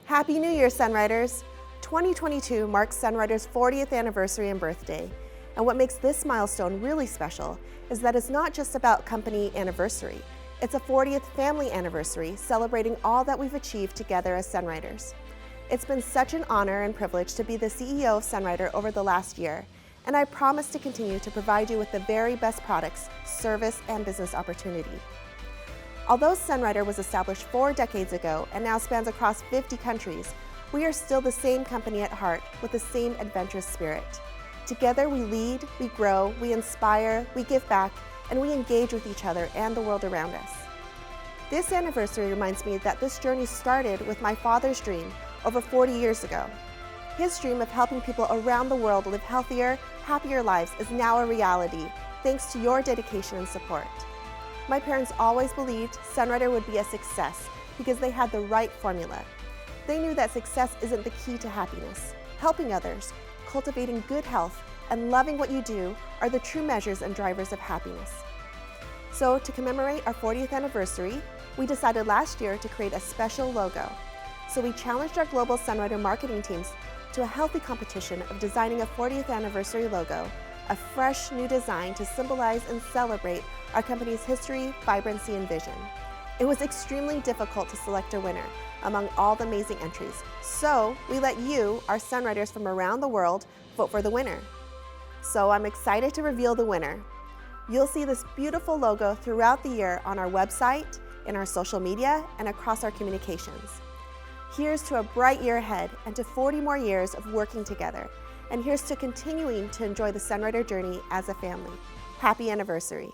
Happy New Year, Sunriders! 2022 marks Sunrider's 40th anniversary and birthday. And what makes this milestone really special is that it's not just about company anniversary. It's a 40th family anniversary celebrating all that we've achieved together as Sunriders. It's been such an honor and privilege to be the CEO of Sunrider over the last year, and I promise to continue to provide you with the very best products, service, and business opportunity. Although Sunrider was established 4 decades ago and now spans across 50 countries, we are still the same company at heart with the same adventurous spirit. Together we lead, we grow, we inspire, we give back, and we engage with each other and the world around us. This anniversary reminds me that this journey started with my father's dream over 40 years ago. His dream of helping people around the world live healthier, happier lives is now a reality, thanks to your dedication and support. My parents always believed Sunrider would be a success because they had the right formula. They knew that success isn't the key to happiness. Helping others, cultivating good health, and loving what you do are the true measures and drivers of happiness. So to commemorate our 40th anniversary, we decided last year to create a special logo. So we challenged our global Sunrider marketing teams to a healthy competition of designing a 40th anniversary logo, a fresh new design to symbolize and celebrate our company's history, vibrancy, and vision. It was extremely difficult to select a winner among all the amazing entries, so we let you, our Sunriders from around the world, vote for the winner. So I'm excited to reveal the winner. You'll see this beautiful logo throughout the year on our website, in our social media, and across our communications. Here's to a bright year ahead and to 40 more years of working together. And here's to continuing to enjoy the Sunrider journey as a family. Happy anniversary.